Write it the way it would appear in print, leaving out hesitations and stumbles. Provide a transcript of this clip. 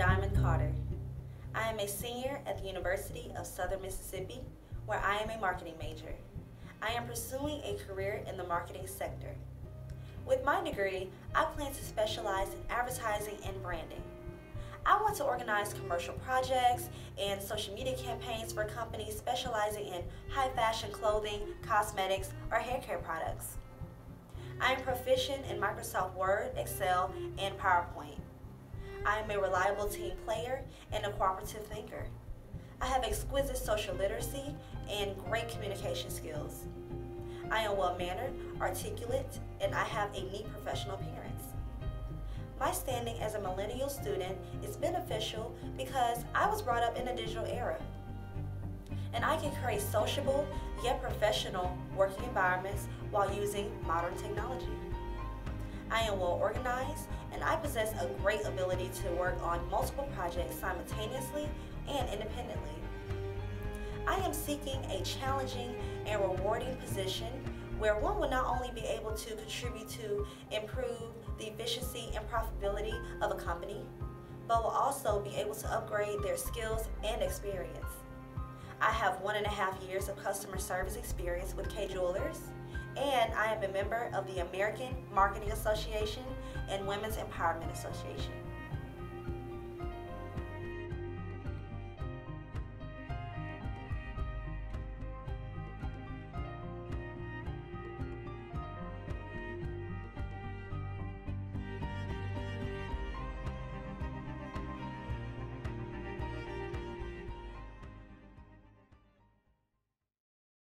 Diamond Carter. I am a senior at the University of Southern Mississippi, where I am a marketing major. I am pursuing a career in the marketing sector. With my degree, I plan to specialize in advertising and branding. I want to organize commercial projects and social media campaigns for companies specializing in high fashion clothing, cosmetics, or hair care products. I am proficient in Microsoft Word, Excel, and PowerPoint. I am a reliable team player and a cooperative thinker. I have exquisite social literacy and great communication skills. I am well-mannered, articulate, and I have a neat professional appearance. My standing as a millennial student is beneficial because I was brought up in a digital era, and I can create sociable yet professional working environments while using modern technology. I am well organized, and I possess a great ability to work on multiple projects simultaneously and independently. I am seeking a challenging and rewarding position where one will not only be able to contribute to improve the efficiency and profitability of a company, but will also be able to upgrade their skills and experience. I have 1.5 years of customer service experience with K Jewelers, and I am a member of the American Marketing Association and Women's Empowerment Association.